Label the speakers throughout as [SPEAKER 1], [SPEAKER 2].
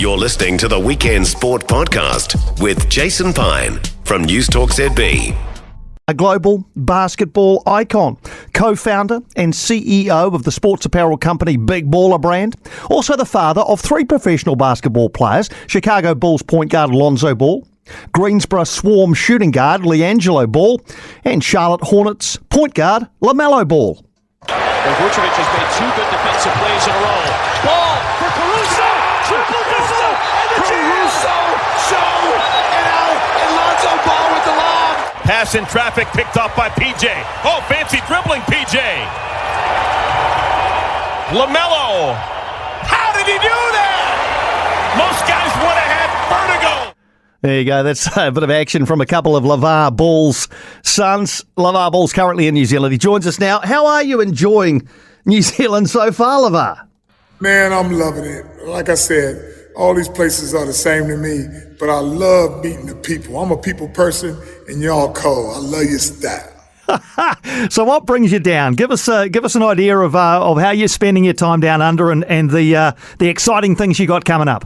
[SPEAKER 1] You're listening to the Weekend Sport Podcast with Jason Pine from News Talk ZB.
[SPEAKER 2] A global basketball icon, co-founder and CEO of the sports apparel company Big Baller brand, also the father of three professional basketball players, Chicago Bulls point guard Lonzo Ball, Greensboro Swarm shooting guard LiAngelo Ball, and Charlotte Hornets point guard LaMelo Ball.
[SPEAKER 3] Vucevic has made two good defensive plays in a row. Ball for Caruso! Triple Caruso! And the Caruso show! And out! And Lonzo Ball with the lob!
[SPEAKER 4] Pass in traffic picked off by PJ. Oh, fancy dribbling PJ. LaMelo. How did he do that? Most guys would have had vertigo.
[SPEAKER 2] There you go. That's a bit of action from a couple of LaVar Ball's sons. LaVar Ball's currently in New Zealand. He joins us now. How are you enjoying New Zealand so far, LaVar?
[SPEAKER 5] Man, I'm loving it. Like I said, all these places are the same to me, but I love meeting the people. I'm a people person, and y'all cold. I love your style.
[SPEAKER 2] So what brings you down? Give us an idea of how you're spending your time down under and the exciting things you got coming up.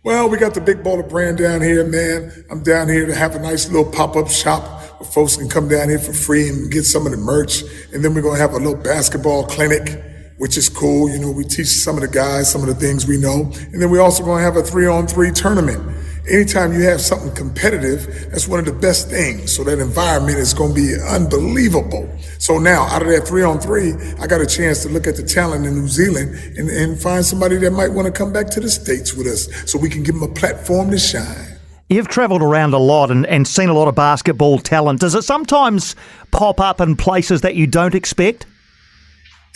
[SPEAKER 5] Well, we got the Big Baller brand down here, man. I'm down here to have a nice little pop-up shop where folks can come down here for free and get some of the merch. And then we're going to have a little basketball clinic, which is cool. You know, we teach some of the guys some of the things we know. And then we're also going to have a 3-on-3 tournament. Anytime you have something competitive, that's one of the best things. So that environment is going to be unbelievable. So now, out of that 3-on-3, I got a chance to look at the talent in New Zealand and find somebody that might want to come back to the States with us so we can give them a platform to shine.
[SPEAKER 2] You've travelled around a lot and seen a lot of basketball talent. Does it sometimes pop up in places that you don't expect?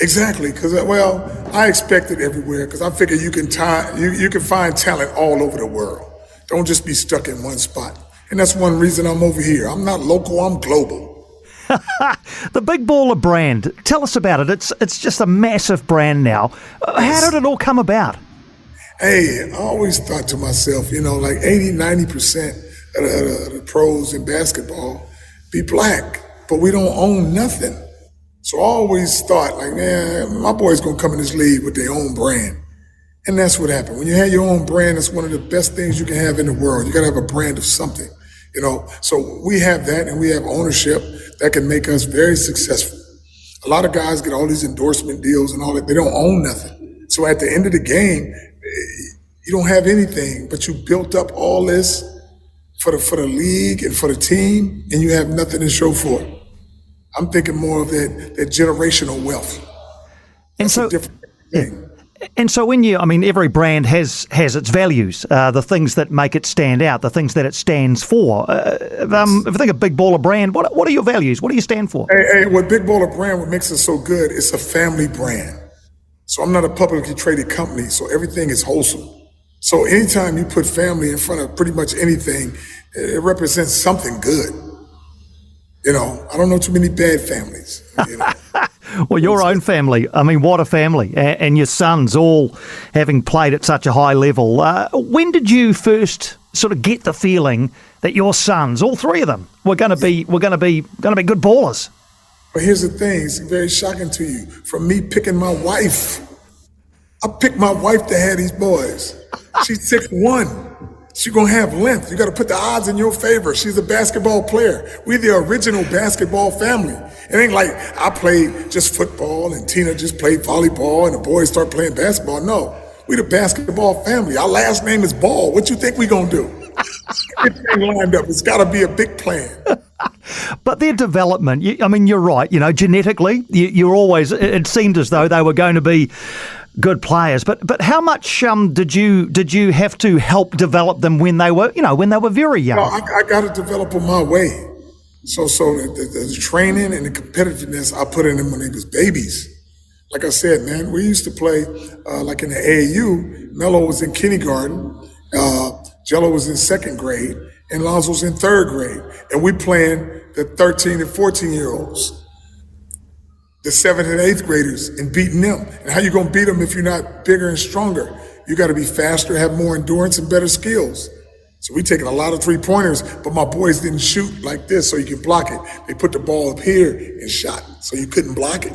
[SPEAKER 5] Exactly, because, well, I expect it everywhere because I figure you can find talent all over the world. Don't just be stuck in one spot. And that's one reason I'm over here. I'm not local, I'm global.
[SPEAKER 2] The Big Baller brand, tell us about it. It's just a massive brand now. How did it all come about?
[SPEAKER 5] Hey, I always thought to myself, you know, like 80-90% of the pros in basketball be black, but we don't own nothing. So I always thought, like, man, my boys gonna come in this league with their own brand. And that's what happened. When you have your own brand, it's one of the best things you can have in the world. You got to have a brand of something, you know. So we have that, and we have ownership that can make us very successful. A lot of guys get all these endorsement deals and all that. They don't own nothing. So at the end of the game, you don't have anything, but you built up all this for the league and for the team, and you have nothing to show for it. I'm thinking more of that generational wealth. That's a different thing.
[SPEAKER 2] And so every brand has its values, the things that make it stand out, the things that it stands for. If I think of Big Baller brand, what are your values? What do you stand for?
[SPEAKER 5] Hey, what Big Baller brand, what makes it so good, it's a family brand. So I'm not a publicly traded company, so everything is wholesome. So anytime you put family in front of pretty much anything, it represents something good. You know, I don't know too many bad families, you know.
[SPEAKER 2] Well, your own family, what a family, and your sons all having played at such a high level. When did you first sort of get the feeling that your sons, all three of them, were going to be good ballers?
[SPEAKER 5] But here's the thing, it's very shocking to you. From me picking my wife, I picked my wife to have these boys. She's 6'1". She's going to have length. You got to put the odds in your favor. She's a basketball player. We're the original basketball family. It ain't like I played just football and Tina just played volleyball and the boys start playing basketball. No, we the basketball family. Our last name is Ball. What you think we going to do? Everything lined up. It's got to be a big plan.
[SPEAKER 2] But their development, you're right. You know, genetically, you're always, it seemed as though they were going to be good players, but how much did you have to help develop them when they were very young?
[SPEAKER 5] No, I got to develop them my way. So the training and the competitiveness I put in them when they was babies. Like I said, man, we used to play like in the AAU. Melo was in kindergarten, Jello was in second grade, and Lonzo was in third grade, and we playing the 13 and 14-year-olds. The 7th and 8th graders and beating them. And how you going to beat them if you're not bigger and stronger? You got to be faster, have more endurance and better skills. So we taking a lot of three-pointers, but my boys didn't shoot like this so you could block it. They put the ball up here and shot so you couldn't block it.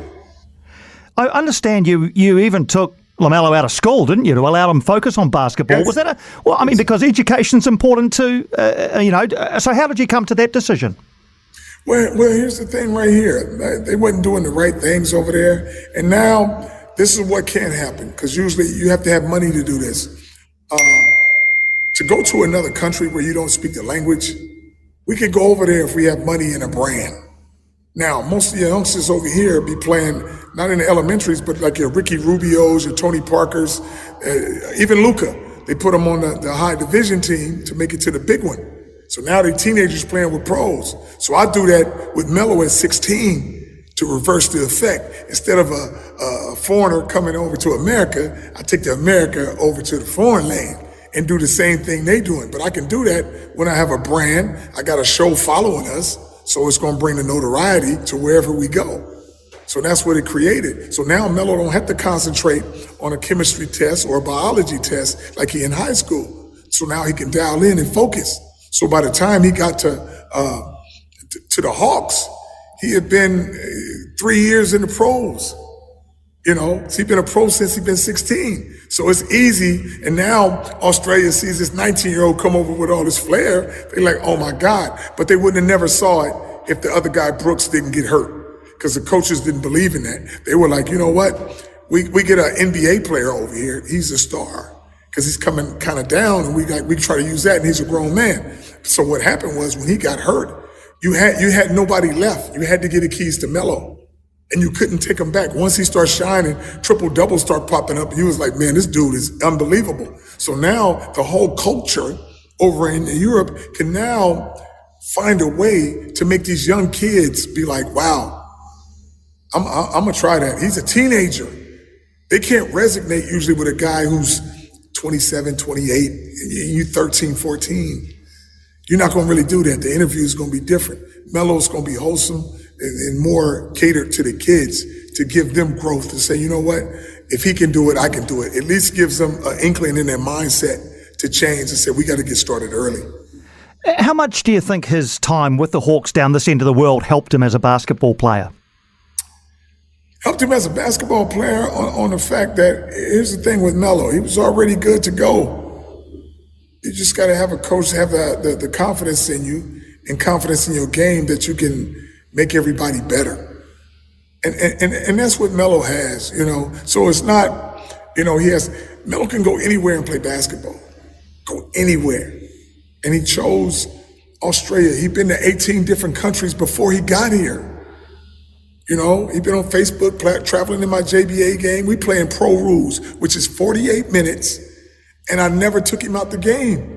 [SPEAKER 2] I understand you even took LaMelo out of school, didn't you, to allow him focus on basketball?
[SPEAKER 5] Yes.
[SPEAKER 2] Was that because education's important too, so how did you come to that decision?
[SPEAKER 5] Well, here's the thing right here. They wasn't doing the right things over there. And now this is what can happen, because usually you have to have money to do this. To go to another country where you don't speak the language, we could go over there if we have money and a brand. Now, most of the youngsters over here be playing, not in the elementaries, but like your Ricky Rubios, your Tony Parkers, even Luka. They put them on the high division team to make it to the big one. So now they're teenagers playing with pros. So I do that with Melo at 16 to reverse the effect. Instead of a foreigner coming over to America, I take the America over to the foreign lane and do the same thing they doing. But I can do that when I have a brand, I got a show following us, so it's gonna bring the notoriety to wherever we go. So that's what it created. So now Melo don't have to concentrate on a chemistry test or a biology test like he in high school. So now he can dial in and focus. So by the time he got to the Hawks, he had been 3 years in the pros. So he's been a pro since he's been 16. So it's easy. And now Australia sees this 19-year-old come over with all this flair. They're like, oh my God. But they wouldn't have never saw it if the other guy, Brooks, didn't get hurt, because the coaches didn't believe in that. They were like, you know what? We get an NBA player over here. He's a star, because he's coming kind of down, and we try to use that, and he's a grown man. So what happened was, when he got hurt, you had nobody left. You had to get the keys to Melo. And you couldn't take him back. Once he starts shining, triple-doubles start popping up. And he was like, man, this dude is unbelievable. So now the whole culture over in Europe can now find a way to make these young kids be like, wow, I'm going to try that. He's a teenager. They can't resonate usually with a guy who's 27, 28, and you 13, 14. You're not going to really do that. The interview is going to be different. Melo's going to be wholesome and more catered to the kids, to give them growth, to say, you know what, if he can do it, I can do it. At least gives them an inkling in their mindset to change and say, we got to get started early.
[SPEAKER 2] How much do you think his time with the Hawks down this end of the world helped him as a basketball player?
[SPEAKER 5] Helped him as a basketball player on the fact that, here's the thing with Melo, he was already good to go. You just got to have a coach have the confidence in you and confidence in your game that you can make everybody better. And that's what Melo has, So it's not, Melo can go anywhere and play basketball. Go anywhere. And he chose Australia. He'd been to 18 different countries before he got here. He'd been on Facebook traveling in my JBA game. We playing pro rules, which is 48 minutes, and I never took him out the game.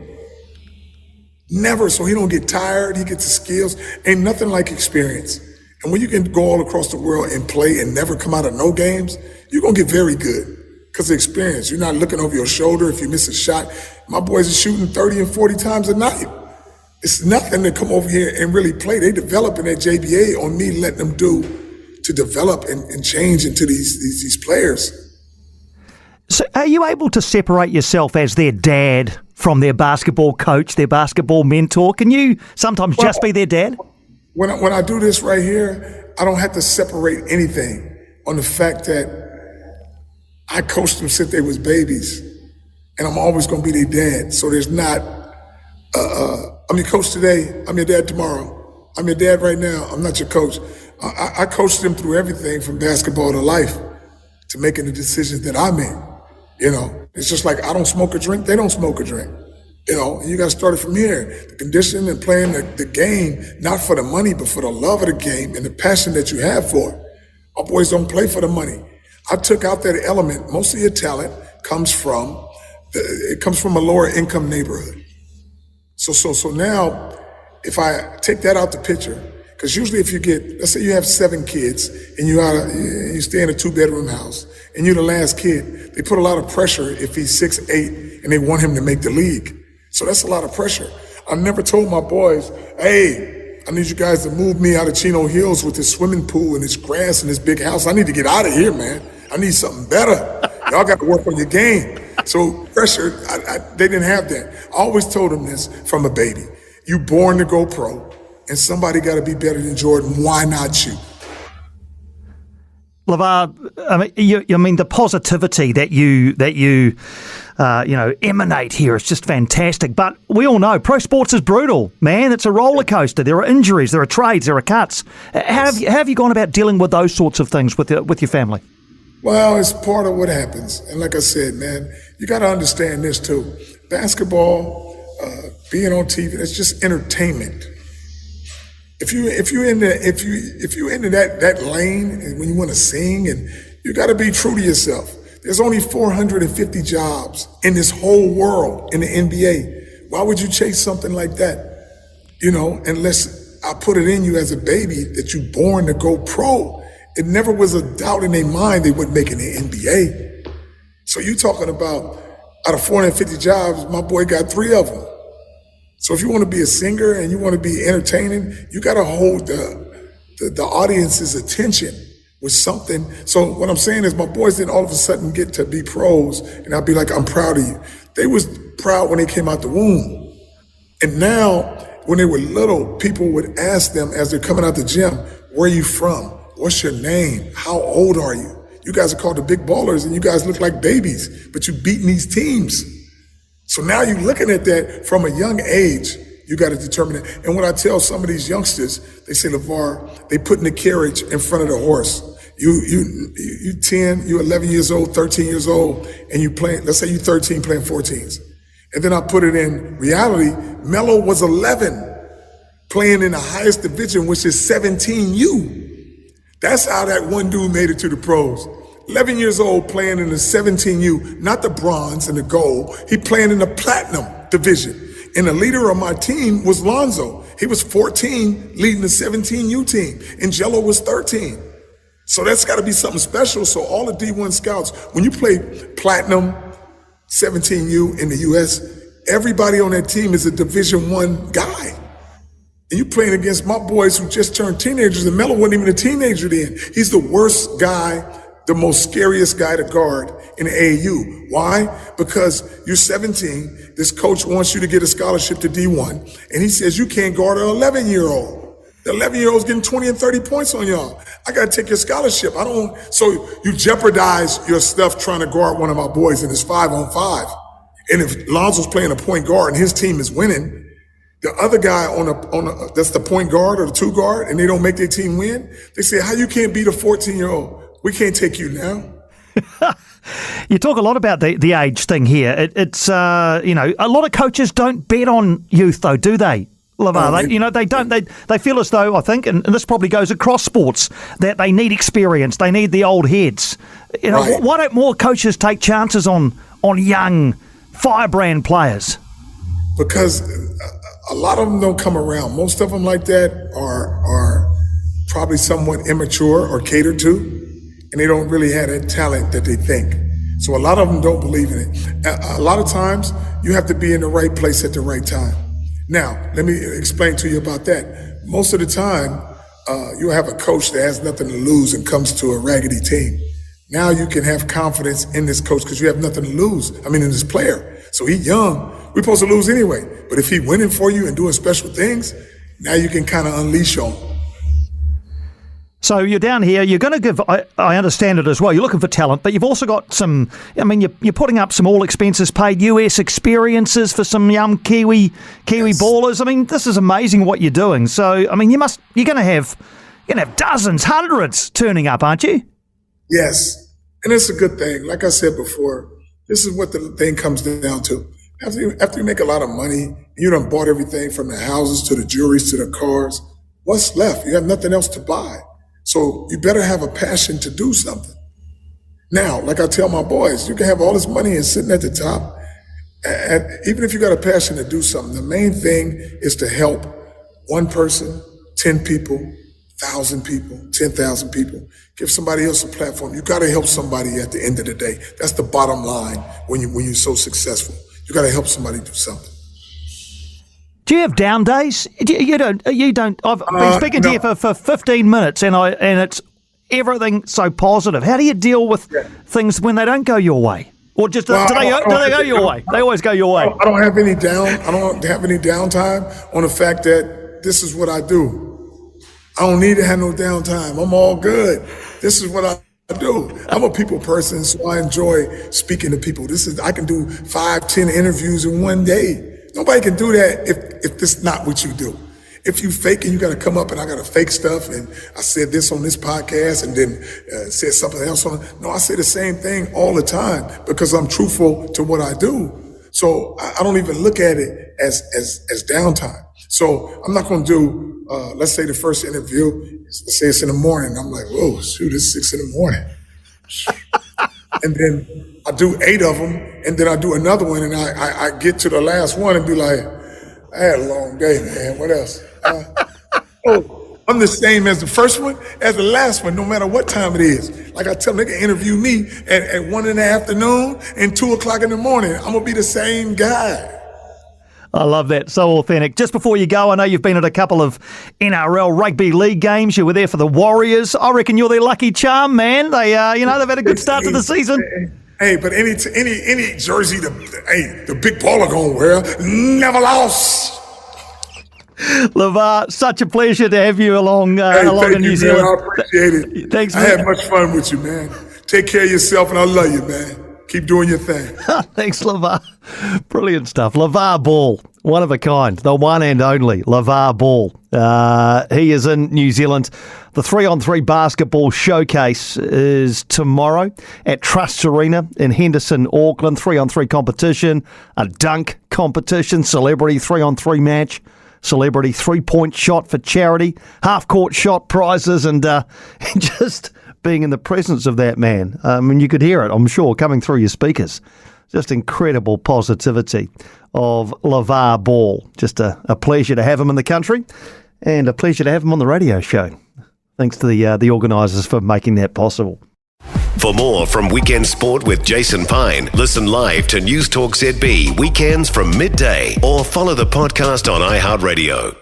[SPEAKER 5] Never, so he don't get tired, he gets the skills. Ain't nothing like experience. And when you can go all across the world and play and never come out of no games, you're gonna get very good because of experience. You're not looking over your shoulder if you miss a shot. My boys are shooting 30 and 40 times a night. It's nothing to come over here and really play. They develop in that JBA on me letting them do to develop and change into these players.
[SPEAKER 2] So are you able to separate yourself as their dad from their basketball coach, their basketball mentor? Can you sometimes just be their dad?
[SPEAKER 5] When I do this right here, I don't have to separate anything on the fact that I coached them since they was babies, and I'm always going to be their dad. So there's not, I'm your coach today, I'm your dad tomorrow. I'm your dad right now, I'm not your coach. I coached them through everything from basketball to life to making the decisions that I made. It's just like I don't smoke or drink, they don't smoke or drink. And you got to start it from here. The condition and playing the game, not for the money, but for the love of the game and the passion that you have for it. Our boys don't play for the money. I took out that element. Most of your talent comes from a lower income neighborhood. So now, if I take that out the picture, because usually if you get, let's say you have 7 kids and you stay in a 2-bedroom house and you're the last kid, they put a lot of pressure if he's 6'8" and they want him to make the league. So that's a lot of pressure. I never told my boys, hey, I need you guys to move me out of Chino Hills with this swimming pool and this grass and this big house. I need to get out of here, man. I need something better. Y'all got to work on your game. So pressure, they didn't have that. I always told them this from a baby. You born to go pro, and somebody got to be better than Jordan. Why not you?
[SPEAKER 2] LaVar, I mean the positivity that you emanate here is just fantastic. But we all know pro sports is brutal, man. It's a roller coaster. There are injuries, there are trades, there are cuts. How have you gone about dealing with those sorts of things with your family?
[SPEAKER 5] Well, it's part of what happens. And like I said, man, you got to understand this too. Basketball, being on TV, it's just entertainment. If you into that lane and when you want to sing, and you got to be true to yourself. There's only 450 jobs in this whole world in the NBA. Why would you chase something like that? Unless I put it in you as a baby that you're born to go pro. It never was a doubt in their mind they wouldn't make it in the NBA. So you talking about out of 450 jobs, my boy got 3 of them. So if you want to be a singer and you want to be entertaining, you got to hold the audience's attention with something. So what I'm saying is my boys didn't all of a sudden get to be pros, and I'd be like, I'm proud of you. They was proud when they came out the womb. And now, when they were little, people would ask them as they're coming out the gym, where are you from? What's your name? How old are you? You guys are called the big ballers, and you guys look like babies, but you're beating these teams. So now you're looking at that from a young age. You got to determine it. And when I tell some of these youngsters, they say, LaVar, they putting the carriage in front of the horse. You 10, you 11 years old, 13 years old, and you playing, let's say you 13 playing 14s. And then I put it in reality, Melo was 11 playing in the highest division, which is 17U. That's how that one dude made it to the pros. 11 years old playing in the 17U, not the bronze and the gold. He playing in the platinum division. And the leader of my team was Lonzo. He was 14 leading the 17U team. And LiAngelo was 13. So that's got to be something special. So all the D1 scouts, when you play platinum 17U in the U.S., everybody on that team is a Division I guy. And you playing against my boys who just turned teenagers, and Melo wasn't even a teenager then. He's the worst guy, the most scariest guy to guard in the AAU. Why? Because you're 17, this coach wants you to get a scholarship to D1, and he says you can't guard an 11-year-old. The 11-year-old's getting 20 and 30 points on y'all. I got to take your scholarship. So you jeopardize your stuff trying to guard one of my boys in this 5-on-5. And if Lonzo's playing a point guard and his team is winning, the other guy that's the point guard or the 2 guard, and they don't make their team win, they say, how you can't beat a 14-year-old? We can't take you now.
[SPEAKER 2] You talk a lot about the age thing here. It's a lot of coaches don't bet on youth, though, do they, LaVar? They don't. They feel as though, I think, and this probably goes across sports, that they need experience. They need the old heads. Right. Why don't more coaches take chances on young firebrand players?
[SPEAKER 5] Because a lot of them don't come around. Most of them like that are probably somewhat immature or catered to, and they don't really have that talent that they think. So a lot of them don't believe in it. A lot of times, you have to be in the right place at the right time. Now, let me explain to you about that. Most of the time, you'll have a coach that has nothing to lose and comes to a raggedy team. Now you can have confidence in this coach because you have nothing to lose. In this player. So he's young. We're supposed to lose anyway. But if he's winning for you and doing special things, now you can kind of unleash on him.
[SPEAKER 2] So you're down here, you're going to give, I understand it as well, you're looking for talent, but you've also got some, you're putting up some all expenses paid US experiences for some young Kiwi yes. ballers. This is amazing what you're doing. So, you're going to have dozens, hundreds turning up, aren't you?
[SPEAKER 5] Yes. And it's a good thing. Like I said before, this is what the thing comes down to. After you make a lot of money, you done bought everything from the houses to the jewelries to the cars, what's left? You have nothing else to buy. So you better have a passion to do something. Now, like I tell my boys, you can have all this money and sitting at the top. And even if you got a passion to do something, the main thing is to help one person, 10 people, 1,000 people, 10,000 people. Give somebody else a platform. You got to help somebody at the end of the day. That's the bottom line when you're so successful. You got to help somebody do something.
[SPEAKER 2] Do you have down days? You don't. I've been speaking to you for 15 minutes, and it's everything so positive. How do you deal with things when they don't go your way, or just do they go your way? They always go your way.
[SPEAKER 5] I don't have any downtime on the fact that this is what I do. I don't need to have no downtime. I'm all good. This is what I I do. I'm a people person, so I enjoy speaking to people. I can do 5-10 interviews in one day. Nobody can do that if this is not what you do. If you fake and you got to come up and I got to fake stuff and I said this on this podcast and then said something else on it. No, I say the same thing all the time because I'm truthful to what I do. So I don't even look at it as downtime. So I'm not going to do, let's say the first interview, let's say it's in the morning. I'm like, whoa, shoot, it's 6 in the morning. And then I do 8 of them, and then I do another one, and I get to the last one and be like, I had a long day, man. What else? I'm the same as the first one, as the last one, no matter what time it is. Like I tell them, they can interview me at 1 in the afternoon and 2 o'clock in the morning. I'm going to be the same guy.
[SPEAKER 2] I love that. So authentic. Just before you go, I know you've been at a couple of NRL rugby league games. You were there for the Warriors. I reckon you're their lucky charm, man. They've had a good start to the season.
[SPEAKER 5] Hey, but any jersey the big baller gonna wear never lost.
[SPEAKER 2] LaVar, such a pleasure to have you along in New Zealand.
[SPEAKER 5] Man, I appreciate it.
[SPEAKER 2] Thanks, man.
[SPEAKER 5] I had much fun with you, man. Take care of yourself, and I love you, man. Keep doing your thing.
[SPEAKER 2] Thanks, LaVar. Brilliant stuff. LaVar Ball, one of a kind, the one and only LaVar Ball. He is in New Zealand. The 3-on-3 basketball showcase is tomorrow at Trust Arena in Henderson, Auckland. 3-on-3 competition, a dunk competition, celebrity 3-on-3 match, celebrity 3-point shot for charity, half-court shot prizes, and just being in the presence of that man. You could hear it, I'm sure, coming through your speakers. Just incredible positivity of LaVar Ball. Just a pleasure to have him in the country and a pleasure to have him on the radio show. Thanks to the organisers for making that possible.
[SPEAKER 1] For more from Weekend Sport with Jason Pine, listen live to News Talk ZB weekends from midday or follow the podcast on iHeartRadio.